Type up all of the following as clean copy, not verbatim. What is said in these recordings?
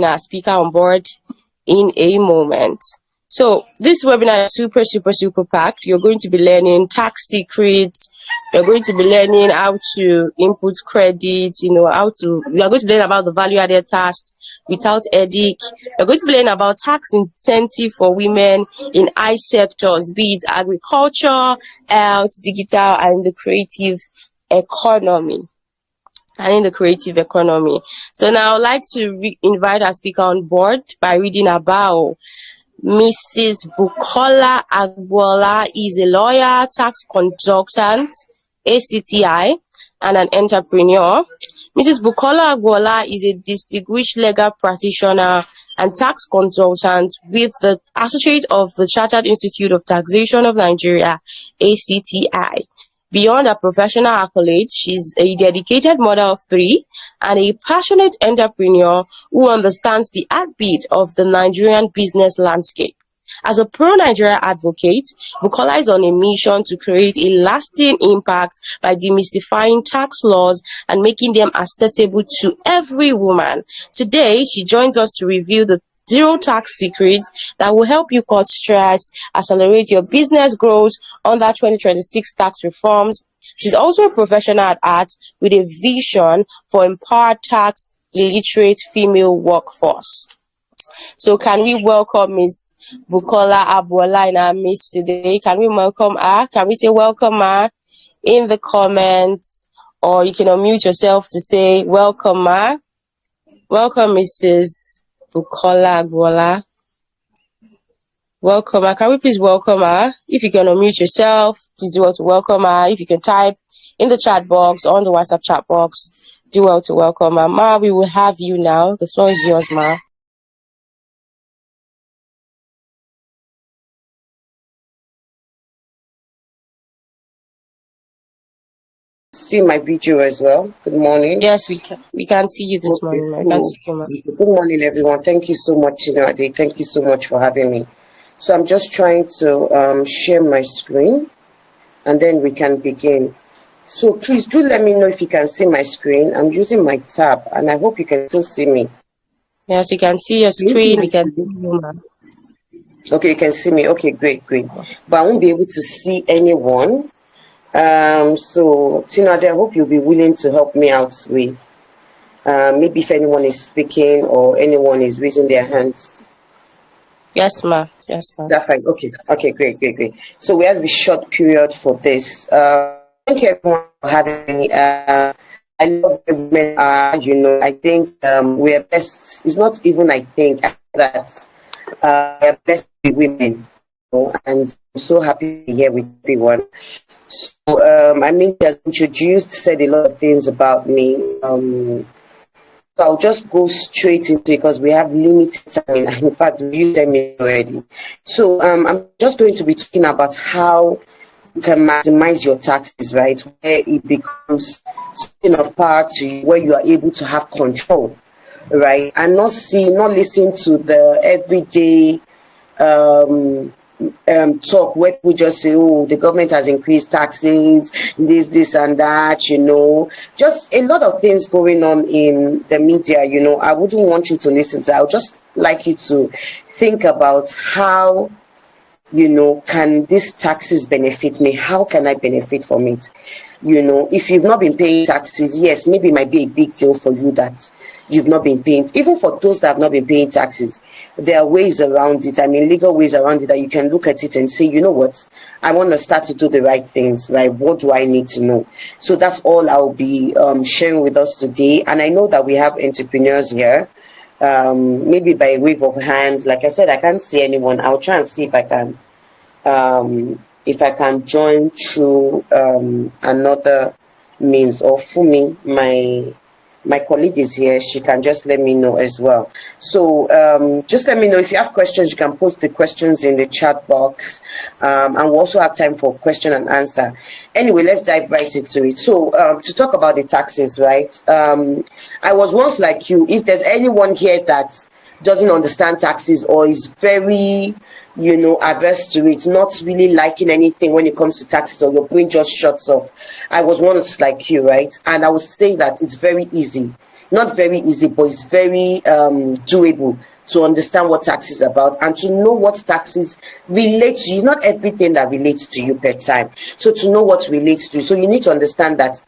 our speaker on board in a moment. So this webinar is super packed. You're going to be learning tax secrets. You're going to be learning how to input credit, you are going to learn about the value added tax without headache. You're going to be learning about tax incentive for women in high sectors, be it agriculture, health, digital, and the creative economy. So now I'd like to invite our speaker on board by reading our bio. Mrs. Bukola Agbola is a lawyer, tax consultant, ACTI, and an entrepreneur. Mrs. Bukola Agbola is a distinguished legal practitioner and tax consultant with the Associate of the Chartered Institute of Taxation of Nigeria, ACTI. Beyond her professional accolades, she's a dedicated mother of 3 and a passionate entrepreneur who understands the heartbeat of the Nigerian business landscape. As a pro-Nigeria advocate, Bukola is on a mission to create a lasting impact by demystifying tax laws and making them accessible to every woman. Today, she joins us to review the 0 tax secrets that will help you cut stress, accelerate your business growth under 2026 tax reforms. She's also a professional at art with a vision for empowered tax illiterate female workforce. So can we welcome Ms. Bukola Agbola in our midst today? Can we welcome her? Can we say welcome her in the comments, or you can unmute yourself to say welcome her? Welcome, Mrs. Bukola Agbola. Welcome her. Can we please welcome her? If you can unmute yourself, please do well to welcome her. If you can type in the chat box or on the WhatsApp chat box, do well to welcome her. Ma, we will have you now. The floor is yours, Ma. See my video as well. Good morning. Yes, we can see you this morning. I can see you, Ma. Good morning, everyone. Thank you so much, Ade. Thank you so much for having me. So I'm just trying to share my screen, and then we can begin. So please do let me know if you can see my screen. I'm using my tab, and I hope you can still see me. Yes, we can see your screen. We can see you, Ma. Okay, you can see me. Okay, great. But I won't be able to see anyone. So Tinade, I hope you'll be willing to help me out with maybe if anyone is speaking or anyone is raising their hands. Yes, ma. Yes, ma. That's fine. Okay, great. So we have a short period for this. Thank you everyone for having me. I love the women. I think we are blessed. It's not even I think that we are blessed with women, and I'm so happy to be here with everyone. So, he has introduced, said a lot of things about me. So I'll just go straight into it because we have limited time. In fact, we used them already. So, I'm just going to be talking about how you can maximize your taxes, right? Where it becomes something of power to you, where you are able to have control, right? And not listen to the everyday talk where people just say, oh, the government has increased taxes, this and that, just a lot of things going on in the media. I wouldn't want you to listen to. I would just like you to think about how, can these taxes benefit me? How can I benefit from it? If you've not been paying taxes, yes, maybe it might be a big deal for you that you've not been paying. Even for those that have not been paying taxes, there are ways around it. Legal ways around it that you can look at it and say, you know what, I want to start to do the right things, right? What do I need to know? So that's all I'll be sharing with us today. And I know that we have entrepreneurs here. Maybe by wave of hands. Like I said, I can't see anyone. I'll try and see if I can join through another means, or Fumi, my colleague is here. She can just let me know as well. So just let me know if you have questions. You can post the questions in the chat box, and we'll also have time for question and answer. Anyway, let's dive right into it. So to talk about the taxes, right? I was once like you. If there's anyone here that doesn't understand taxes or is very averse to it, not really liking anything when it comes to taxes, or your brain just shuts off, I was once like you, right? And I would say that it's very easy. not very easy, but it's very doable to understand what tax is about and to know what taxes relate to. It's not everything that relates to you per time. So to know what relates to you, so you need to understand that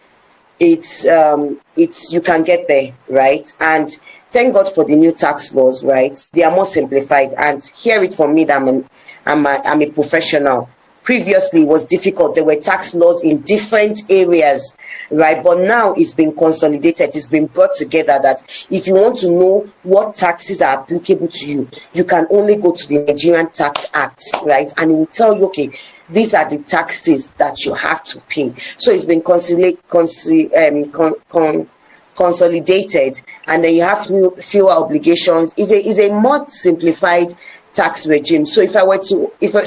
it's you can get there, right? And thank God for the new tax laws, right? They are more simplified. And hear it from me that I'm a professional. Previously it was difficult. There were tax laws in different areas, right? But now it's been consolidated, it's been brought together that if you want to know what taxes are applicable to you, you can only go to the Nigerian Tax Act, right? And it will tell you, okay, these are the taxes that you have to pay. So it's been consolidated, and then you have fewer obligations. Is a more simplified tax regime. So if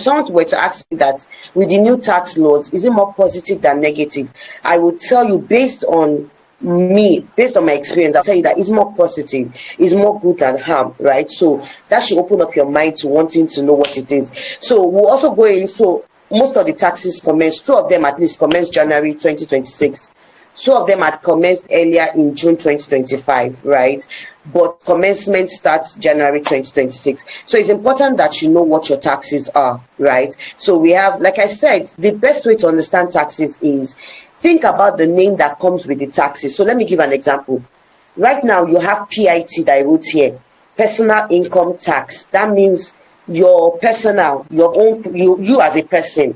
someone were to ask me that with the new tax laws, is it more positive than negative, I would tell you, based on my experience, I'll tell you that it's more positive, it's more good than harm, right? So that should open up your mind to wanting to know what it is. So we'll also go in. So most of the taxes commenced, two of them at least commenced January 2026. Two of them had commenced earlier in June 2025, right? But commencement starts January 2026. So it's important that you know what your taxes are, right? So we have, like I said, the best way to understand taxes is think about the name that comes with the taxes. So let me give an example. Right now, you have PIT that I wrote here, personal income tax. That means your personal, your own, you as a person,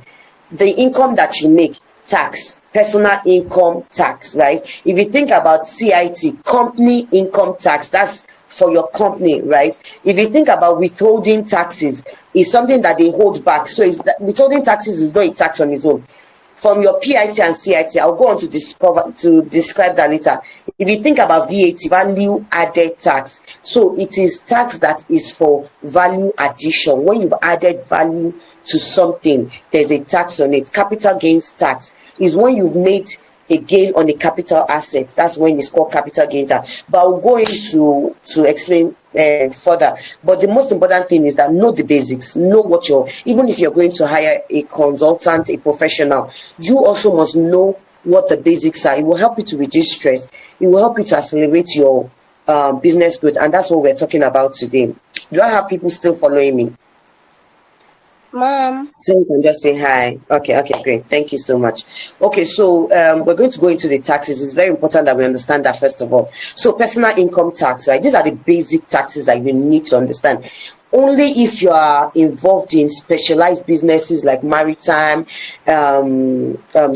the income that you make, tax, personal income tax, right? If you think about CIT, company income tax, that's for your company, right? If you think about withholding taxes, it's something that they hold back. So withholding taxes is not a tax on its own. From your PIT and CIT, I'll go on to describe that later. If you think about VAT, value added tax, so it is tax that is for value addition. When you've added value to something, there's a tax on it. Capital gains tax is when you've made a gain on a capital asset. That's when it's called capital gain tax. But I'll go into to explain further. But the most important thing is that know the basics. Know what even if you're going to hire a consultant, a professional, you also must know what the basics are. It will help you to reduce stress. It will help you to accelerate your business growth. And that's what we're talking about today. Do I have people still following me? Mom. So you can just say hi. Okay, great. Thank you so much. Okay, so we're going to go into the taxes. It's very important that we understand that first of all. So personal income tax, right? These are the basic taxes that you need to understand. Only if you are involved in specialized businesses like maritime,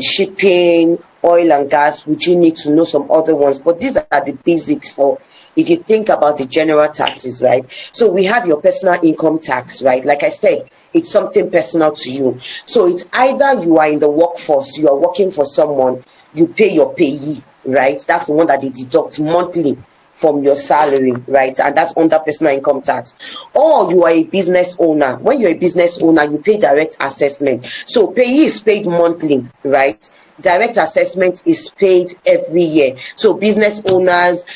shipping, oil and gas, would you need to know some other ones. But these are the basics for if you think about the general taxes, right? So we have your personal income tax, right? Like I said, it's something personal to you. So it's either you are in the workforce, you are working for someone, you pay your payee, right? That's the one that they deduct monthly from your salary, right? And that's under personal income tax. Or you are a business owner. When you're a business owner, you pay direct assessment. So payee is paid monthly, right? Direct assessment is paid every year. So business owners,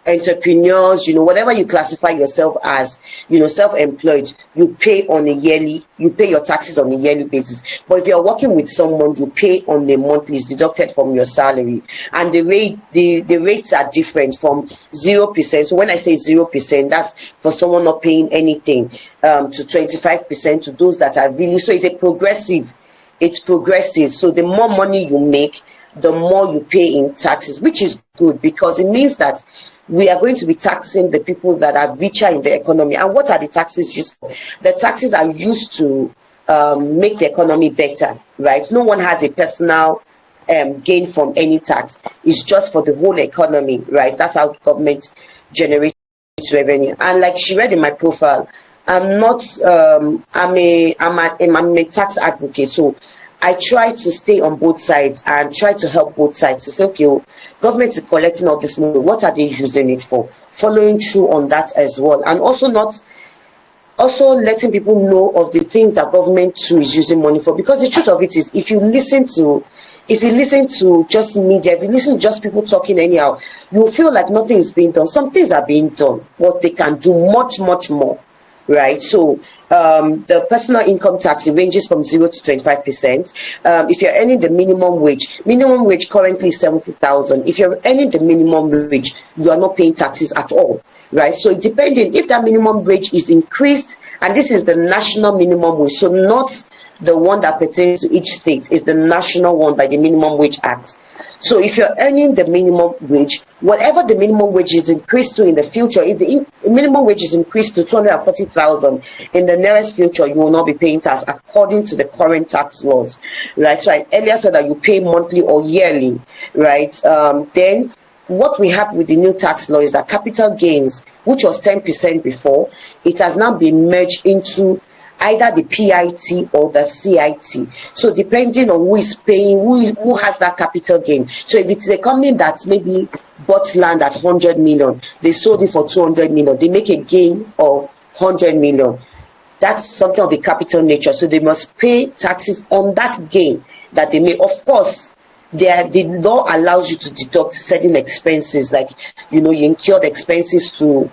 entrepreneurs, whatever you classify yourself as, self-employed, you pay your taxes on a yearly basis. But if you're working with someone, you pay on a monthly, it's deducted from your salary. And the rates are different from 0%. So when I say 0%, that's for someone not paying anything, to 25% to those that are really, so it's progressive. So the more money you make, the more you pay in taxes, which is good because it means that we are going to be taxing the people that are richer in the economy. And what are the taxes used for? The taxes are used to make the economy better, right? No one has a personal gain from any tax. It's just for the whole economy, right? That's how government generates revenue. And like she read in my profile, I'm a tax advocate, so I try to stay on both sides and try to help both sides to say, okay, government is collecting all this money, what are they using it for? Following through on that as well, and also letting people know of the things that government too is using money for. Because the truth of it is, if you listen to just media, if you listen to just people talking anyhow, you'll feel like nothing is being done. Some things are being done, but they can do much, much more. right? So the personal income tax, it ranges from 0 to 25%. If you're earning the minimum wage currently is 70,000. If you're earning the minimum wage, you are not paying taxes at all, right? So it depending if that minimum wage is increased, and this is the national minimum wage, so not the one that pertains to each state, is the national one by the Minimum Wage Act. So if you're earning the minimum wage, whatever the minimum wage is increased to in the future, if the minimum wage is increased to 240,000 in the nearest future, you will not be paying tax according to the current tax laws, right? So I earlier said that you pay monthly or yearly, right? Then what we have with the new tax law is that capital gains, which was 10% before, it has now been merged into either the PIT or the CIT. So depending on who is paying, who has that capital gain. So if it's a company that maybe bought land at 100 million, they sold it for 200 million, they make a gain of 100 million. That's something of a capital nature. So they must pay taxes on that gain that they make. Of course, the law allows you to deduct certain expenses, like you incurred expenses to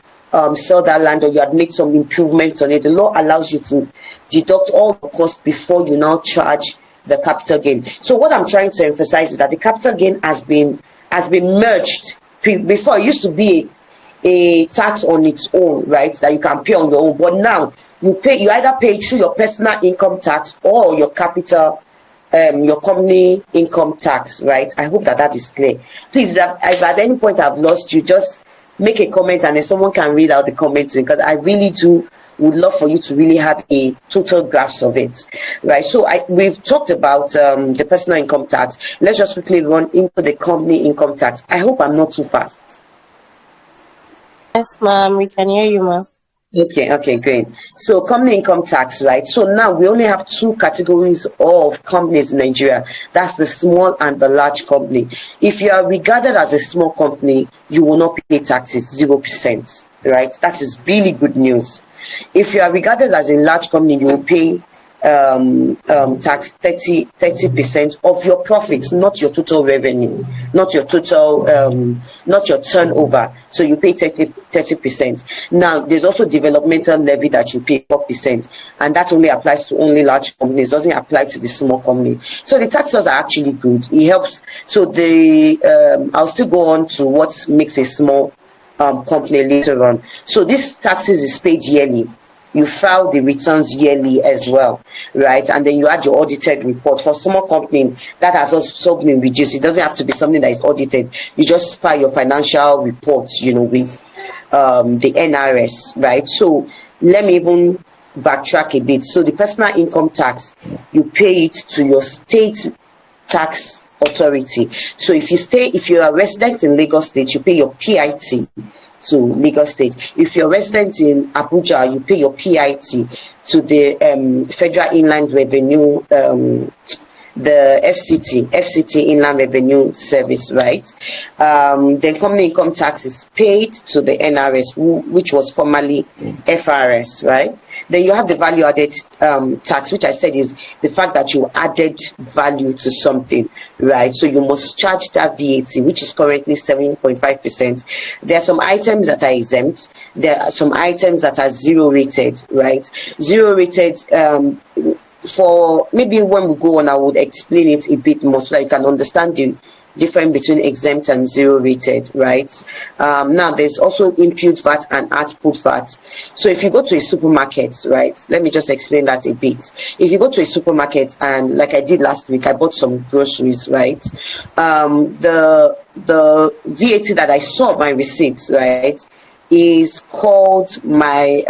sell that land, or you had made some improvements on it. The law allows you to deduct all the costs before you now charge the capital gain. So what I'm trying to emphasize is that the capital gain has been merged. Before, it used to be a tax on its own, right, that you can pay on your own, but now you either pay through your personal income tax or your capital your company income tax, right? I hope that is clear. Please, if at any point I've lost you, just make a comment, and then someone can read out the comments, because I really would love for you to really have a total grasp of it, right? So we've talked about the personal income tax. Let's just quickly run into the company income tax. I hope I'm not too fast. Yes, ma'am, we can hear you, ma'am. Okay, great. So company income tax, right? So now we only have two categories of companies in Nigeria. That's the small and the large company. If you are regarded as a small company, you will not pay taxes, 0%, right? That is really good news. If you are regarded as a large company, you will pay tax 30% of your profits, not your total revenue, not your total not your turnover. So you pay 30%. Now there's also developmental levy that you pay 4%, and that only applies to only large companies, doesn't apply to the small company. So the tax laws are actually good. It helps. So I'll still go on to what makes a small company later on. So this taxes is paid yearly. You file the returns yearly as well, right? And then you add your audited report. For small company, that has also been reduced. It doesn't have to be something that is audited. You just file your financial reports, with the NRS, right? So let me even backtrack a bit. So the personal income tax, you pay it to your state tax authority. So if you're a resident in Lagos State, you pay your PIT to Lagos State. If you're resident in Abuja, you pay your PIT to the Federal Inland Revenue, the FCT Inland Revenue Service, right? Then company income tax is paid to the NRS, which was formerly FRS, right? Then you have the value added tax, which I said is the fact that you added value to something, right? So you must charge that VAT, which is currently 7.5%. There are some items that are exempt. There are some items that are zero rated, right? Zero rated, for maybe when we go on, I would explain it a bit more so that you can understand the difference between exempt and zero rated, right? Now there's also input VAT and output VAT. So if you go to a supermarket, right, let me just explain that a bit. If you go to a supermarket, and like I did last week, I bought some groceries, right? The VAT that I saw on my receipts, right, is called my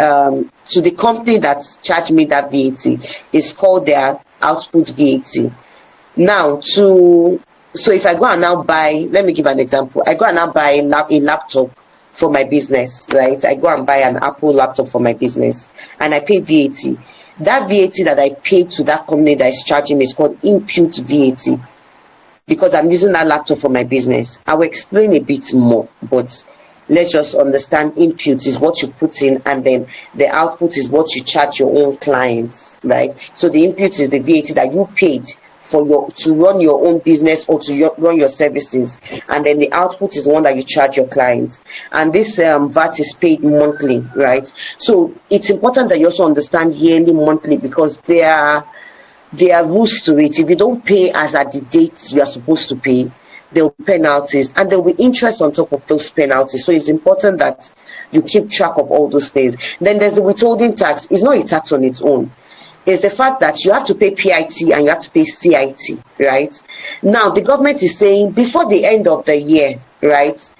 to the company that's charged me that VAT is called their output VAT. Now so if I go and now buy, let me give an example. I go and now buy a laptop for my business, right? I go and buy an Apple laptop for my business, and I pay VAT. That VAT that I pay to that company that is charging me is called input VAT, because I'm using that laptop for my business. I will explain a bit more, but let's just understand input is what you put in, and then the output is what you charge your own clients, right? So the input is the VAT that you paid for your to run your own business or to run your services, and then the output is the one that you charge your clients. And this VAT is paid monthly, right? So it's important that you also understand yearly, monthly, because there are rules to it. If you don't pay as at the date you are supposed to pay, there will be penalties, and there will be interest on top of those penalties. So it's important that you keep track of all those things. Then there's the withholding tax. It's not a tax on its own. Is the fact that you have to pay PIT and you have to pay CIT, right? Now, the government is saying before the end of the year, right,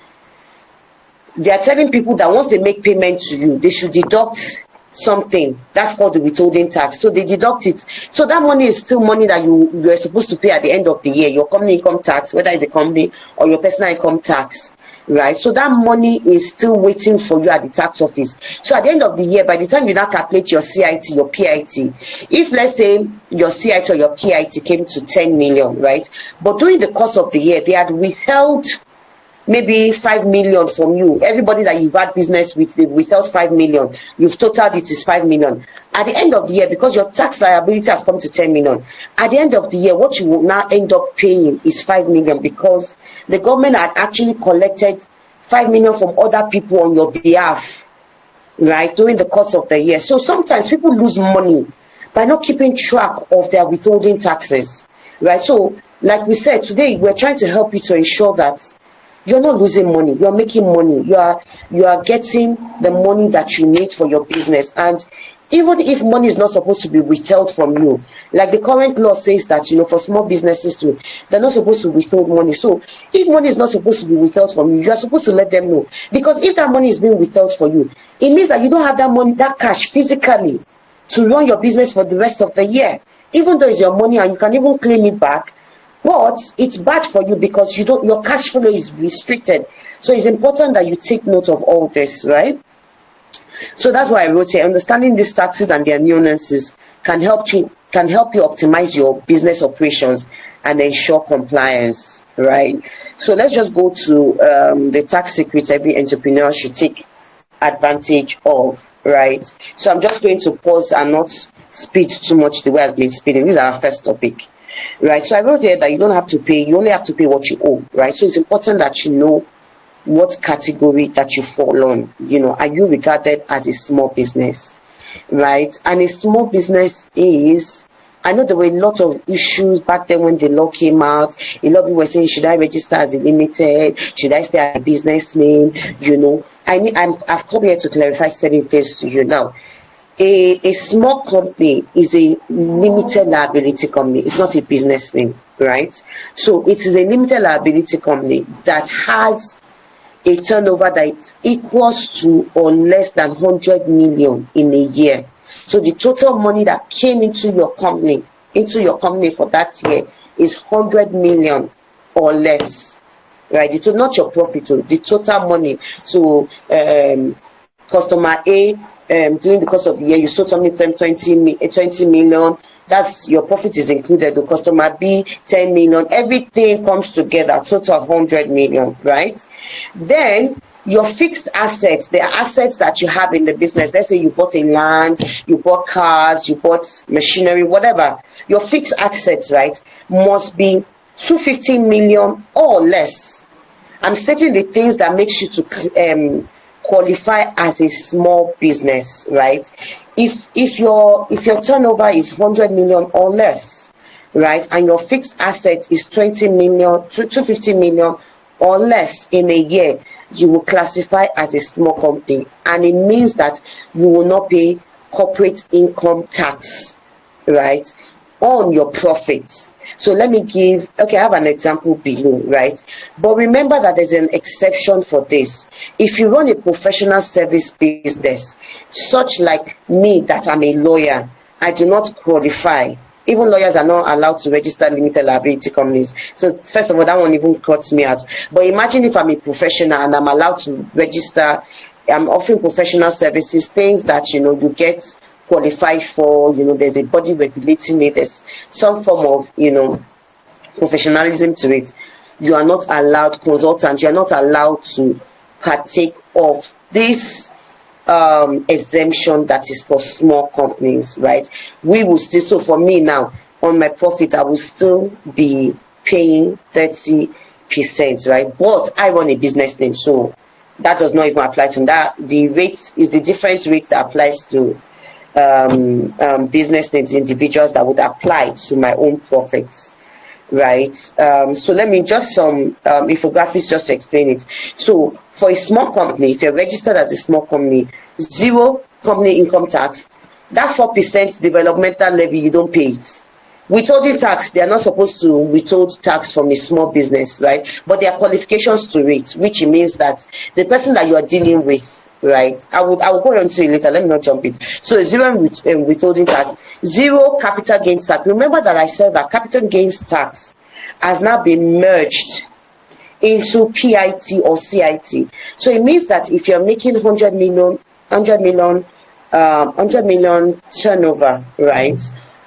they are telling people that once they make payment to you, they should deduct something. That's called the withholding tax. So they deduct it. So that money is still money that you're supposed to pay at the end of the year, your company income tax, whether it's a company or your personal income tax. Right, so that money is still waiting for you at the tax office. So at the end of the year, by the time you now calculate your CIT, your PIT, if let's say your CIT or your PIT came to 10 million, right, but during the course of the year they had withheld maybe 5 million from you, everybody that you've had business with, they withheld 5 million, you've totaled it is 5 million. At the end of the year, because your tax liability has come to 10 million, at the end of the year, what you will now end up paying is 5 million, because the government had actually collected 5 million from other people on your behalf, right, during the course of the year. So sometimes people lose money by not keeping track of their withholding taxes, right? So like we said, today we're trying to help you to ensure that you're not losing money, you're making money, you are getting the money that you need for your business. And even if money is not supposed to be withheld from you, like the current law says that, for small businesses too, they're not supposed to withhold money. So if money is not supposed to be withheld from you, you are supposed to let them know. Because if that money is being withheld for you, it means that you don't have that money, that cash physically to run your business for the rest of the year. Even though it's your money and you can even claim it back, but it's bad for you because your cash flow is restricted. So it's important that you take note of all this, right? So that's why I wrote here, understanding these taxes and their nuances can help you optimize your business operations and ensure compliance, right? So let's just go to the tax secrets every entrepreneur should take advantage of, right? So I'm just going to pause and not speed too much the way I've been speeding. This is our first topic. Right, so I wrote here that you don't have to pay, you only have to pay what you owe, right? So it's important that you know what category that you fall on. Are you regarded as a small business, right? And a small business is, I know there were a lot of issues back then when the law came out. A lot of people were saying, should I register as a limited? Should I stay as a business name? I've come here to clarify certain things to you now. A small company is a limited liability company. It's not a business name, right? So it is a limited liability company that has a turnover that equals to or less than 100 million in a year. So the total money that came into your company for that year is 100 million or less, right? It's not your profit, the total money. So customer A, during the course of the year, you sold something 20 million, that's your profit is included. The customer B, 10 million, everything comes together, total 100 million, right? Then your fixed assets, the assets that you have in the business, let's say you bought a land, you bought cars, you bought machinery, whatever, your fixed assets, right, must be 250 million or less. I'm stating the things that makes you to qualify as a small business, right? If your turnover is 100 million or less, right, and your fixed asset is 20 million to 250 million or less in a year, you will classify as a small company, and it means that you will not pay corporate income tax, right, on your profits. So let me I have an example below, right? But remember that there's an exception for this. If you run a professional service business, such like me, that I'm a lawyer, I do not qualify. Even lawyers are not allowed to register limited liability companies. So first of all, that one even cuts me out. But imagine if I'm a professional and I'm allowed to register, I'm offering professional services, things that you get qualified for, there's a body regulating it, there's some form of professionalism to it. You are not allowed, consultant, you are not allowed to partake of this exemption that is for small companies, right? We will still, so for me now, on my profit, I will still be paying 30%, right? But I run a business name, so that does not even apply to that. The rate is the different rates that applies to business names, individuals, that would apply to my own profits, right? So let me just some infographics just to explain it. So for a small company, if you're registered as a small company, zero company income tax. That 4% developmental levy, you don't pay it. Withholding tax, they are not supposed to withhold tax from a small business, right? But there are qualifications to it, which means that the person that you are dealing with, right? I will go on to it later. Let me not jump in. So zero withholding tax, zero capital gains tax. Remember that I said that capital gains tax has now been merged into PIT or CIT. So it means that if you're making 100 million turnover, right,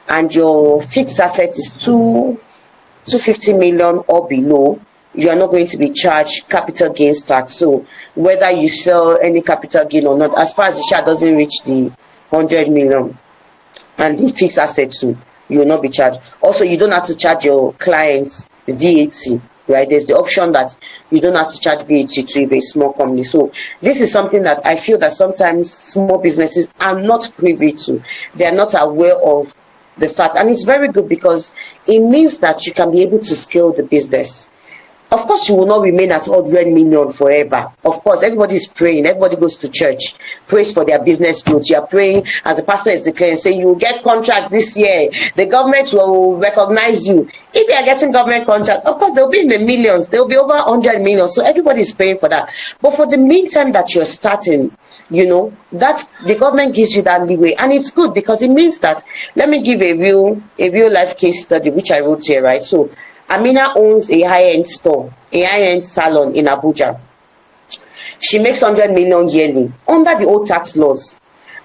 and your fixed asset is 250 million or below, you are not going to be charged capital gains tax. So whether you sell any capital gain or not, as far as the share doesn't reach the 100 million and the fixed asset too, you will not be charged. Also, you don't have to charge your clients VAT, right? There's the option that you don't have to charge VAT to if a small company. So this is something that I feel that sometimes small businesses are not privy to. They are not aware of the fact, and it's very good because it means that you can be able to scale the business. Of course, you will not remain at 100 million forever. Of course, everybody is praying. Everybody goes to church, prays for their business growth. You are praying as the pastor is declaring, saying you will get contracts this year. The government will recognize you. If you are getting government contracts, of course, they'll be in the millions. They'll be over 100 million. So everybody is praying for that. But for the meantime that you're starting, you know, that the government gives you that leeway, and it's good because it means that, let me give a real life case study which I wrote here, right? So Amina owns a high-end store, a high-end salon in Abuja. She makes 100 million yearly. Under the old tax laws,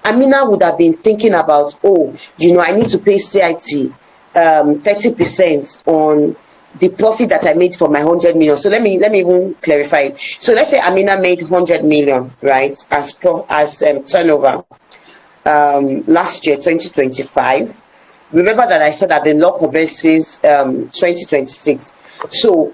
Amina would have been thinking about, oh, you know, I need to pay CIT 30% on the profit that I made for my 100 million. So let me even clarify it. So let's say Amina made 100 million, right, as turnover last year, 2025. Remember that I said that the law commences 2026. So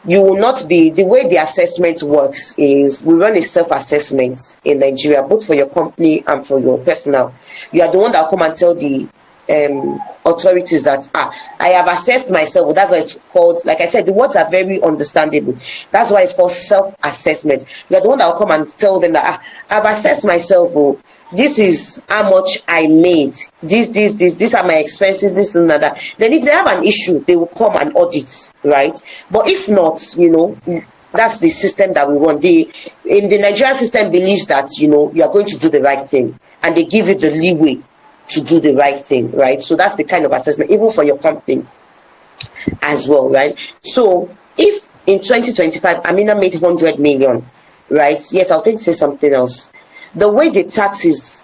you will not be, the way the assessment works is we run a self-assessment in Nigeria, both for your company and for your personal. You are the one that will come and tell the authorities that I have assessed myself. That's why it's called, like I said, the words are very understandable. That's why it's called self-assessment. You are the one that will come and tell them that I've assessed myself. Oh, this is how much I made. These are my expenses, this and that. Then if they have an issue, they will come and audit, right? But if not, you know, that's the system that we want. In the Nigerian system believes that, you know, you are going to do the right thing, and they give you the leeway to do the right thing, right? So that's the kind of assessment, even for your company as well, right? So if in 2025 Amina made 100 million, right? Yes, I was going to say something else. The way the tax is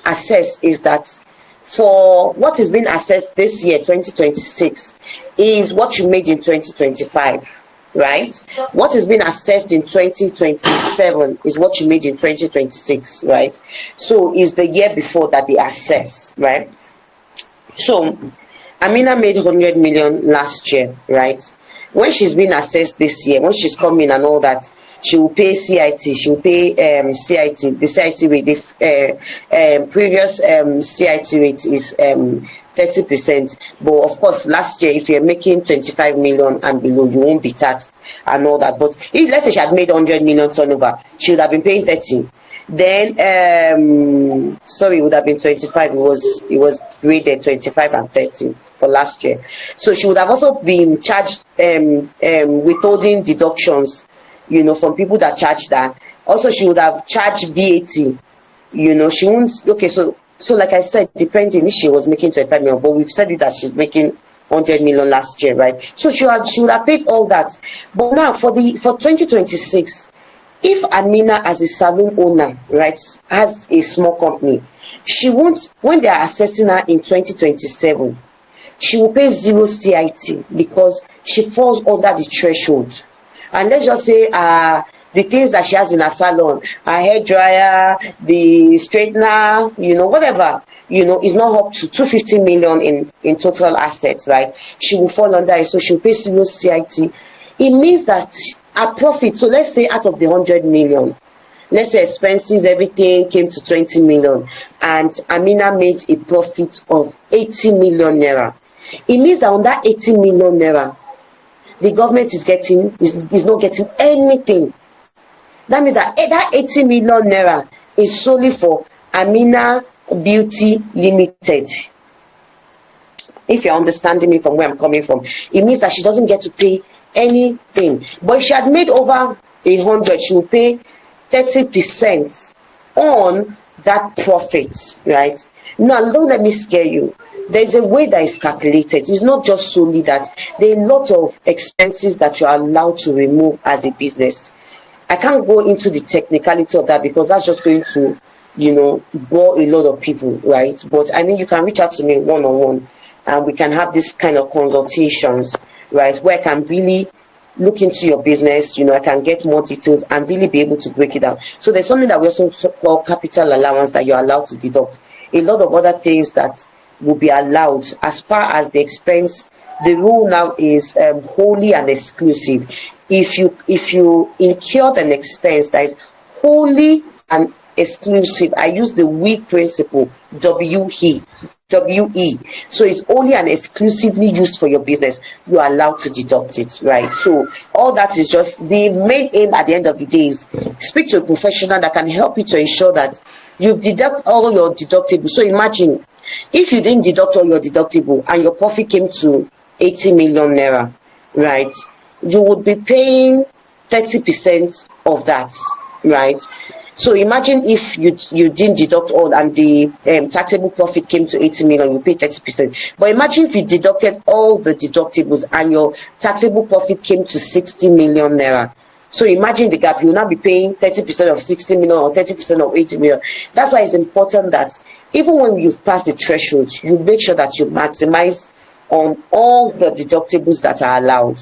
assessed is that for what is being assessed this year, 2026, is what you made in 2025, right? What is being assessed in 2027 is what you made in 2026, right? So is the year before that they assess, right? So Amina made 100 million last year, right? When she's been assessed this year, when she's coming and all that, she will pay CIT, she will pay CIT, the CIT rate, the previous CIT rate is 30%. But of course, last year, if you're making 25 million and below, you won't be taxed and all that. But if, let's say she had made 100 million turnover, she would have been paying 30. Then, sorry, it would have been 25. It was graded 25 and 30 for last year. So she would have also been charged withholding deductions, you know, from people that charge that. Also, she would have charged VAT. You know, she won't. Okay, so like I said, depending if she was making 25 million, but we've said it that she's making 100 million last year, right? So she would have paid all that. But now for 2026, if Amina as a salon owner, right, has a small company, she won't, when they are assessing her in 2027, she will pay zero CIT because she falls under the threshold. And let's just say the things that she has in her salon, her hair dryer, the straightener, whatever, is not up to 250 million in total assets, right? She will fall under it, so she'll pay zero CIT. It means that her profit, so let's say out of the 100 million, let's say expenses, everything came to 20 million, and Amina made a profit of 80 million naira. It means that on that 80 million naira, the government is not getting anything. That means that 80 million naira is solely for Amina Beauty Limited. If you're understanding me from where I'm coming from, it means that she doesn't get to pay anything. But if she had made over 100, she will pay 30% on that profit, right? Now, don't let me scare you. There's a way that is calculated. It's not just solely that. There are a lot of expenses that you are allowed to remove as a business. I can't go into the technicality of that because that's just going to, bore a lot of people, right? But I mean, you can reach out to me one-on-one and we can have this kind of consultations, right? Where I can really look into your business, I can get more details and really be able to break it down. So there's something that we also call capital allowance that you're allowed to deduct. A lot of other things that will be allowed as far as the expense. The rule now is wholly and exclusive. If you incur an expense that is wholly and exclusive, I use the WE principle, WE. So it's only and exclusively used for your business. You are allowed to deduct it, right? So all that is just the main aim at the end of the day is speak to a professional that can help you to ensure that you deduct all your deductibles. So imagine if you didn't deduct all your deductible and your profit came to 80 million naira, right? You would be paying 30% of that, right? So imagine if you didn't deduct all and the taxable profit came to 80 million, you pay 30%. But imagine if you deducted all the deductibles and your taxable profit came to 60 million naira. So imagine the gap. You will now be paying 30% of 60 million or 30% of 80 million. That's why it's important that even when you've passed the threshold, you make sure that you maximize on all the deductibles that are allowed,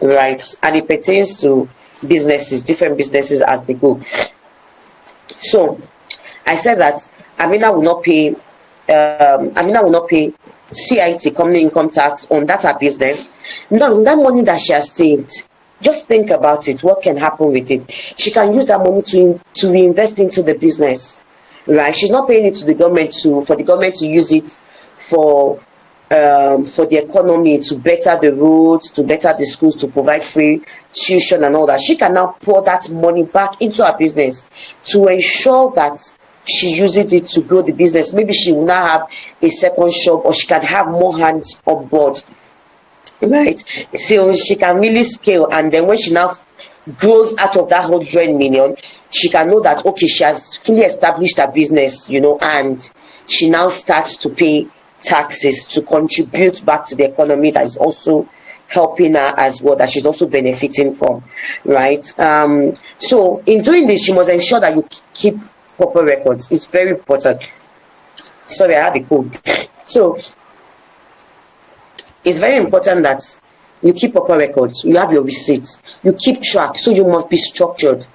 right? And it pertains to businesses, different businesses as they go. So I said that Amina will not pay CIT, company income tax, on that her business. Now that money that she has saved, just think about it. What can happen with it? She can use that money to reinvest into the business, right? She's not paying it to the government for the government to use it for the economy, to better the roads, to better the schools, to provide free tuition and all that. She can now pour that money back into her business to ensure that she uses it to grow the business. Maybe she will now have a second shop, or she can have more hands on board, right? So she can really scale, and then when she now grows out of that 100 million, she can know that okay, she has fully established her business, and she now starts to pay taxes to contribute back to the economy that is also helping her as well, that she's also benefiting from, right? So in doing this, you must ensure that you keep proper records. It's very important. Sorry, I have a cold. So it's very important that you keep proper records. You have your receipts. You keep track. So you must be structured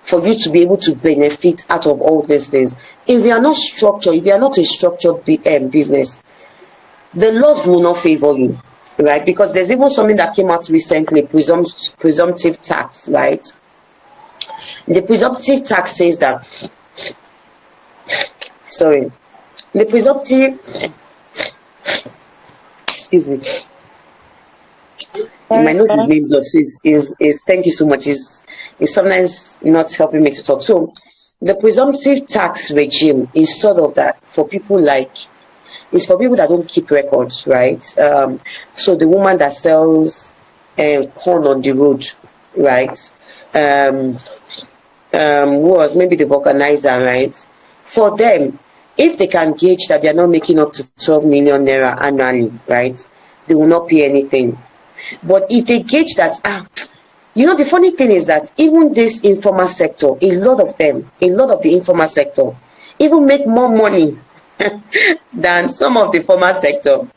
for you to be able to benefit out of all these things. If you are not structured, if you are not a structured business, the laws will not favor you, right? Because there's even something that came out recently, presumptive tax, right? The presumptive tax says that, the presumptive, excuse me, my nose is being blocked, so is thank you so much, is sometimes not helping me to talk. So the presumptive tax regime is sort of that for people for people that don't keep records, right? So the woman that sells corn on the road, right? Who was maybe the vulcanizer, right? For them, if they can gauge that they're not making up to 12 million naira annually, right, they will not pay anything. But if they gauge that, the funny thing is that even this informal sector, a lot of the informal sector even make more money than some of the formal sector.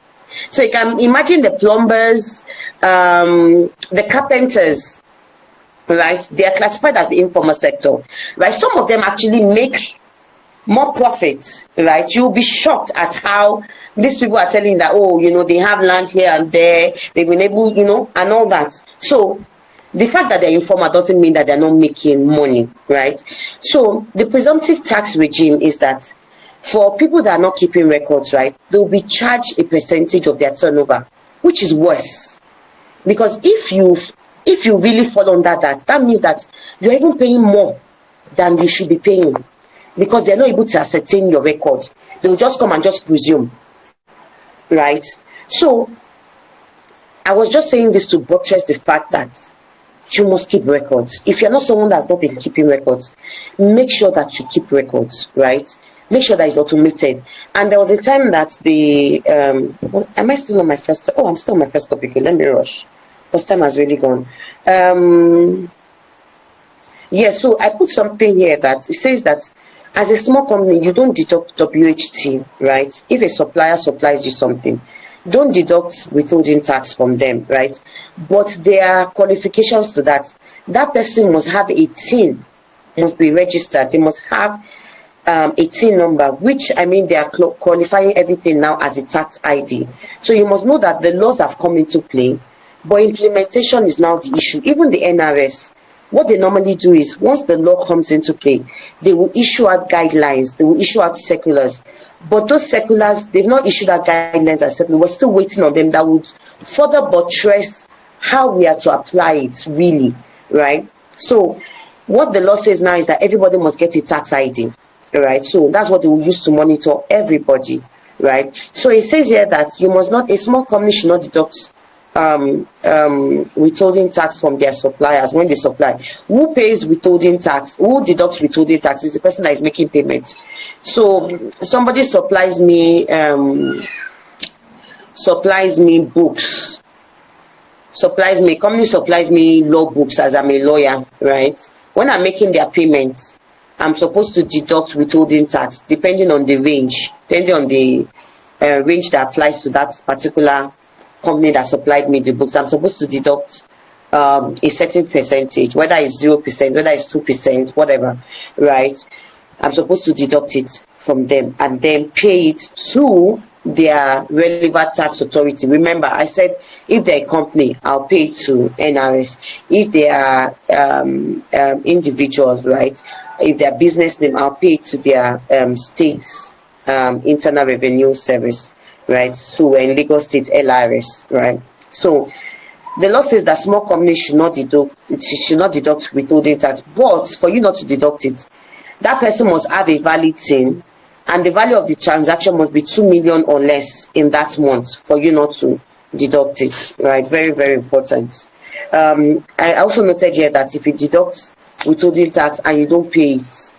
So you can imagine the plumbers, the carpenters, right? They are classified as the informal sector, right? Some of them actually make more profits, right? You'll be shocked at how these people are telling that, oh, they have land here and there, they've been able, and all that. So the fact that they're informal doesn't mean that they're not making money, right? So the presumptive tax regime is that for people that are not keeping records, right, they'll be charged a percentage of their turnover, which is worse. Because if you really fall under that, that means that you're even paying more than you should be paying, because they're not able to ascertain your record. They will just come and just presume, right? So I was just saying this to buttress the fact that you must keep records. If you're not someone that's not been keeping records, make sure that you keep records, right? Make sure that it's automated. And there was a time that am I still on my first? Oh, I'm still on my first topic. Let me rush. Because time has really gone. Yeah, so I put something here that it says that as a small company, you don't deduct WHT, right? If a supplier supplies you something, don't deduct withholding tax from them, right? But there are qualifications to that. That person must have a TIN, must be registered. They must have a TIN number, which I mean they are qualifying everything now as a tax ID. So you must know that the laws have come into play, but implementation is now the issue. Even the NRS, what they normally do is once the law comes into play, they will issue out guidelines, they will issue out circulars. But those circulars, they've not issued out guidelines as circulars. We're still waiting on them. That would further buttress how we are to apply it, really, right? So what the law says now is that everybody must get a tax ID, right? So that's what they will use to monitor everybody, right? So it says here that you must not, a small company should not deduct withholding tax from their suppliers when they supply. Who pays withholding tax? Who deducts withholding tax is the person that is making payment. So somebody supplies me books, company supplies me law books as I'm a lawyer, right? When I'm making their payments, I'm supposed to deduct withholding tax depending on the range, depending on the range that applies to that particular company that supplied me the books. I'm supposed to deduct a certain percentage, whether it's 0%, whether it's 2%, whatever, right? I'm supposed to deduct it from them and then pay it to their relevant tax authority. Remember, I said if they're a company, I'll pay it to NRS. If they are individuals, right? If they're business name, I'll pay it to their state's internal revenue service, right? So we're in Lagos State LRS, right? So the law says that small companies should not deduct withholding tax, but for you not to deduct it, that person must have a valid TIN, and the value of the transaction must be 2 million or less in that month for you not to deduct it, right? Very, very important. I also noted here that if you deduct withholding tax and you don't pay it,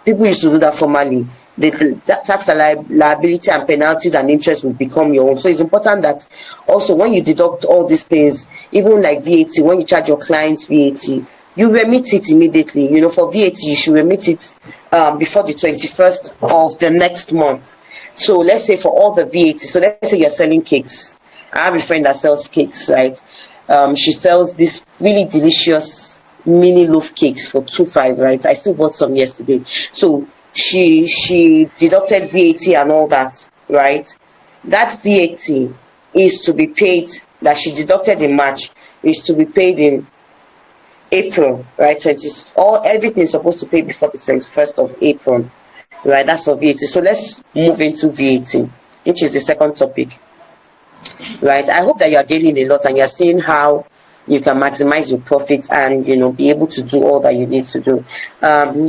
people used to do that formally. The tax liability and penalties and interest will become your own. So it's important that also when you deduct all these things, even like VAT, when you charge your clients VAT, you remit it immediately. For VAT, you should remit it before the 21st of the next month. So let's say for all the VAT, so let's say you're selling cakes. I have a friend that sells cakes, right? She sells this really delicious mini loaf cakes for 2.5, right? I still bought some yesterday. So she deducted VAT and all that, right? That VAT is to be paid, that she deducted in March, is to be paid in April, right? Everything is supposed to pay before the 21st of April, right? That's for VAT. So let's move into VAT, which is the second topic, right? I hope that you are gaining a lot and you're seeing how you can maximize your profits and be able to do all that you need to do.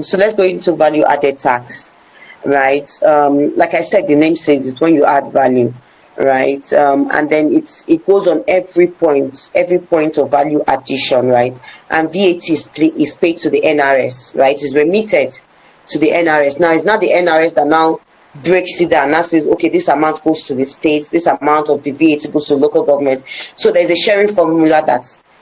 So let's go into value added tax, right? Like I said, the name says it's when you add value, right? And then it goes on every point of value addition, right? And VAT is paid to the NRS, right? It's remitted to the NRS. Now it's not the NRS that now breaks it down and says, okay, this amount goes to the states, this amount of the VAT goes to local government. So there's a sharing formula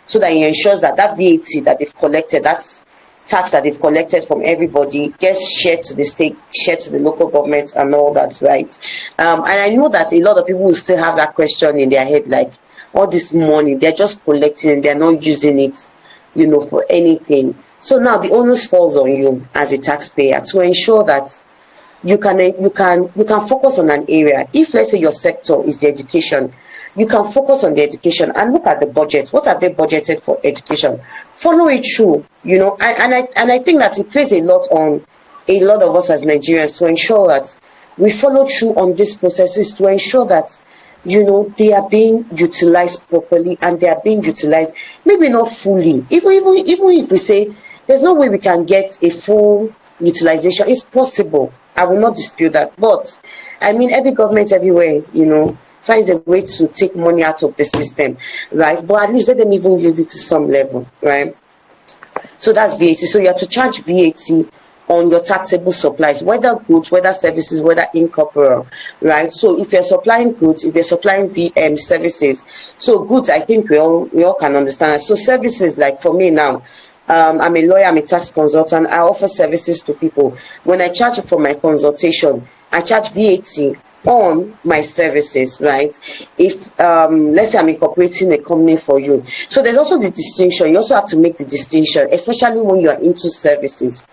so that it ensures that VAT that they've collected, that's tax that they've collected from everybody, gets shared to the state, shared to the local government and all that, right? And I know that a lot of people will still have that question in their head, like, all this money, they're just collecting and they're not using it. for anything. So now the onus falls on you as a taxpayer to ensure that you can focus on an area. If let's say your sector is the education, you can focus on the education and look at the budget. What are they budgeted for education? Follow it through, and I think that it plays a lot on a lot of us as Nigerians to ensure that we follow through on these processes, to ensure that they are being utilized properly, and they are being utilized maybe not fully. Even if we say there's no way we can get a full utilization, it's possible. I will not dispute that. But I mean, every government everywhere, finds a way to take money out of the system, right? But at least let them even use it to some level, right? So that's VAT. So you have to charge VAT on your taxable supplies, whether goods, whether services, whether incorporeal, right? So if you're supplying goods, if you're supplying services, so goods, I think we all can understand. So services, like for me now, I'm a lawyer, I'm a tax consultant. I offer services to people. When I charge for my consultation, I charge VAT on my services, right? If let's say I'm incorporating a company for you, so there's also the distinction. You also have to make the distinction, especially when you are into services.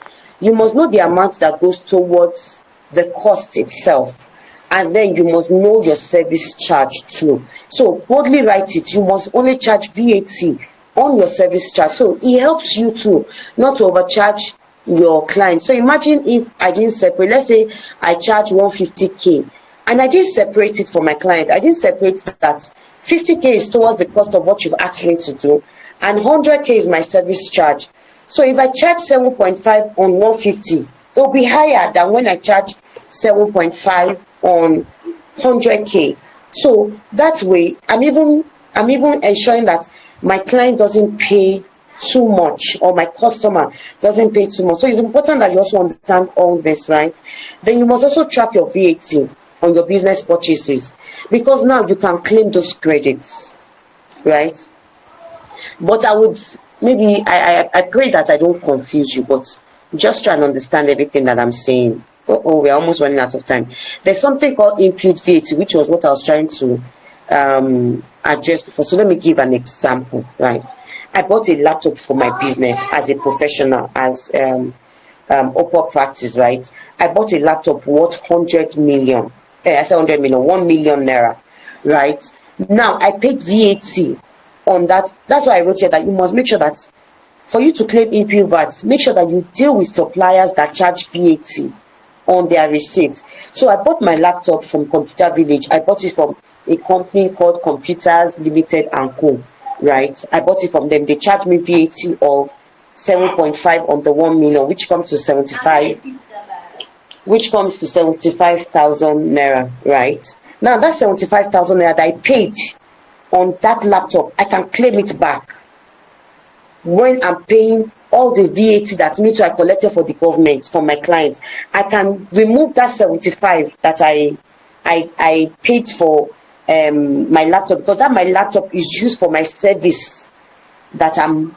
You must know the amount that goes towards the cost itself, and then you must know your service charge too. So boldly write it. You must only charge VAT on your service charge. So it helps you to not to overcharge your client. So imagine if I didn't separate. Let's say I charge 150K and I didn't separate it for my client. I didn't separate that 50K is towards the cost of what you've asked me to do, and 100K is my service charge. So if I charge 7.5 on 150, it'll be higher than when I charge 7.5 on 100K. So that way, I'm even ensuring that my client doesn't pay too much, or my customer doesn't pay too much. So it's important that you also understand all this, right? Then you must also track your VAT on your business purchases, because now you can claim those credits, right? But I would maybe I pray that I don't confuse you, but just try and understand everything that I'm saying. We're almost running out of time. There's something called impute VAT, which was what I was trying to address before. So let me give an example, right? I bought a laptop for my business as a professional, as upper practice, right? I bought a laptop worth 100 million. I said 100 million, 1 million naira, right? Now I paid VAT on that. That's why I wrote here that you must make sure that for you to claim impute VAT, make sure that you deal with suppliers that charge VAT on their receipts. So I bought my laptop from Computer Village. I bought it from a company called Computers Limited and Co. Right? I bought it from them. They charged me VAT of 7.5 on the 1 million, which comes to 75,000 naira, right? Now that 75,000 naira that I paid on that laptop, I can claim it back when I'm paying all the VAT that me too I collected for the government from my clients. I can remove that 75 that I paid for my laptop, because that my laptop is used for my service that I'm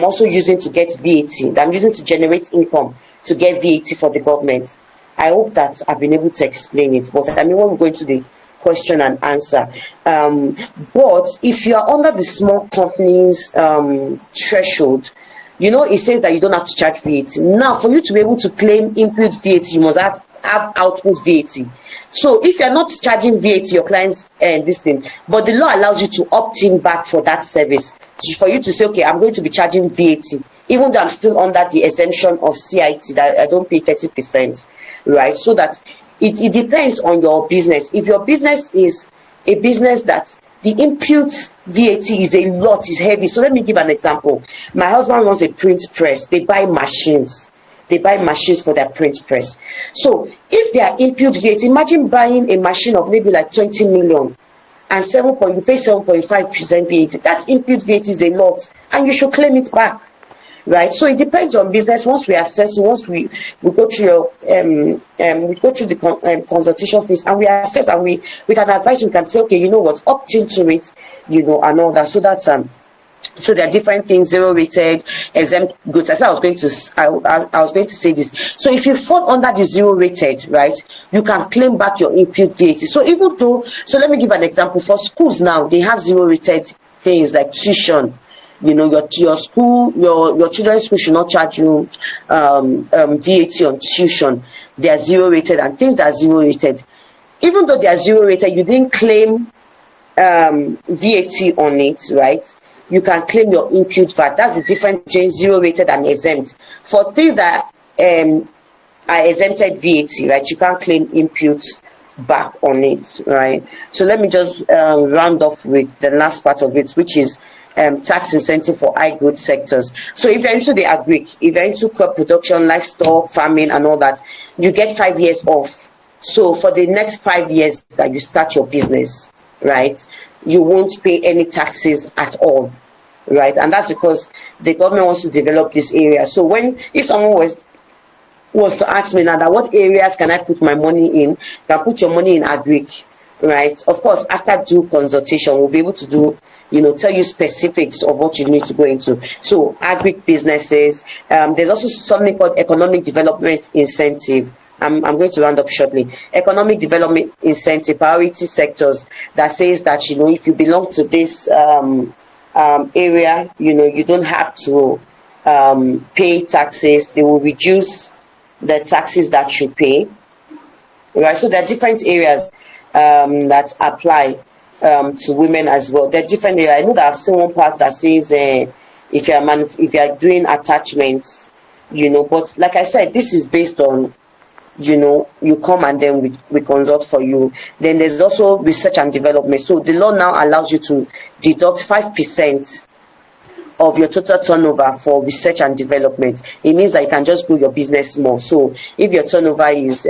also using to get VAT, that I'm using to generate income to get VAT for the government. I hope that I've been able to explain it, but I mean, when we go into the question and answer, but if you are under the small companies threshold, it says that you don't have to charge VAT. Now, for you to be able to claim input VAT, you must have output VAT. So if you're not charging VAT, your clients this thing, but the law allows you to opt in back for that service, for you to say, okay, I'm going to be charging VAT, even though I'm still under the exemption of CIT, that I don't pay 30%, right? So that it depends on your business. If your business is a business that the input VAT is a lot, is heavy. So let me give an example. My husband runs a print press. They buy machines for their print press. So if they are input VAT, imagine buying a machine of maybe like 20 million and you pay 7.5% VAT. That input VAT is a lot, and you should claim it back, right? So it depends on business. Once we assess, once we go through we go through the consultation phase, and we assess, and we can advise, we can say, okay, you know what, opt into it, and all that. So that's So there are different things: zero rated, exempt goods. I said I was going to say this. So if you fall under the zero rated, right, you can claim back your input VAT. So even though, so let me give an example. For schools now, they have zero rated things like tuition. You know, your school, your children's school should not charge you VAT on tuition. They are zero rated, and things that are zero rated, even though they are zero rated, you didn't claim VAT on it, right? You can claim your input VAT. That's the difference between zero rated and exempt. For things that are exempted VAT, right, you can't claim input back on it, right? So let me just round off with the last part of it, which is tax incentive for high growth sectors. So if you're into the agri, if you're into crop production, livestock, farming, and all that, you get 5 years off. So for the next 5 years that you start your business, right, you won't pay any taxes at all, right? And that's because the government wants to develop this area. So if someone was to ask me now that what areas can I put my money in, you can put your money in agri, right? Of course, after due consultation, we'll be able to do, tell you specifics of what you need to go into. So agri businesses, there's also something called economic development incentive. I'm going to round up shortly. Economic development incentive, priority sectors, that says that, if you belong to this area, you don't have to pay taxes. They will reduce the taxes that you pay, right? So there are different areas that apply to women as well. There are different areas. I know that I've seen one part that says if you're doing attachments, but like I said, this is based on, you come and then we consult for you. Then there's also research and development. So the law now allows you to deduct 5% of your total turnover for research and development. It means that you can just grow your business more. So if your turnover is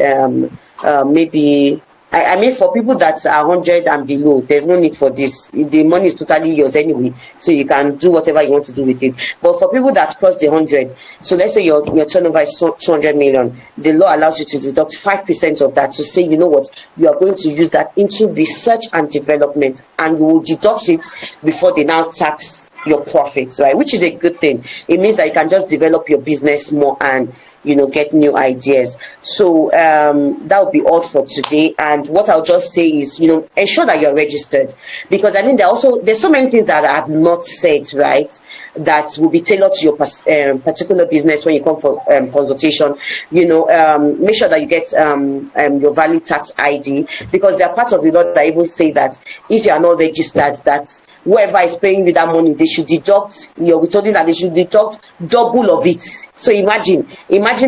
maybe, I mean, for people that are 100 and below, there's no need for this. The money is totally yours anyway, so you can do whatever you want to do with it. But for people that cross the 100, so let's say your turnover is 200 million, the law allows you to deduct 5% of that to say, you know what, you are going to use that into research and development, and you will deduct it before they now tax your profits, right? Which is a good thing. It means that you can just develop your business more and get new ideas. So that would be all for today. And what I'll just say is, ensure that you're registered, because I mean there's so many things that I have not said, right, that will be tailored to your particular business when you come for consultation. Make sure that you get your valid tax ID, because there are parts of the law that even say that if you are not registered, that whoever is paying you that money, they should deduct, we told you that they should deduct double of it. So imagine,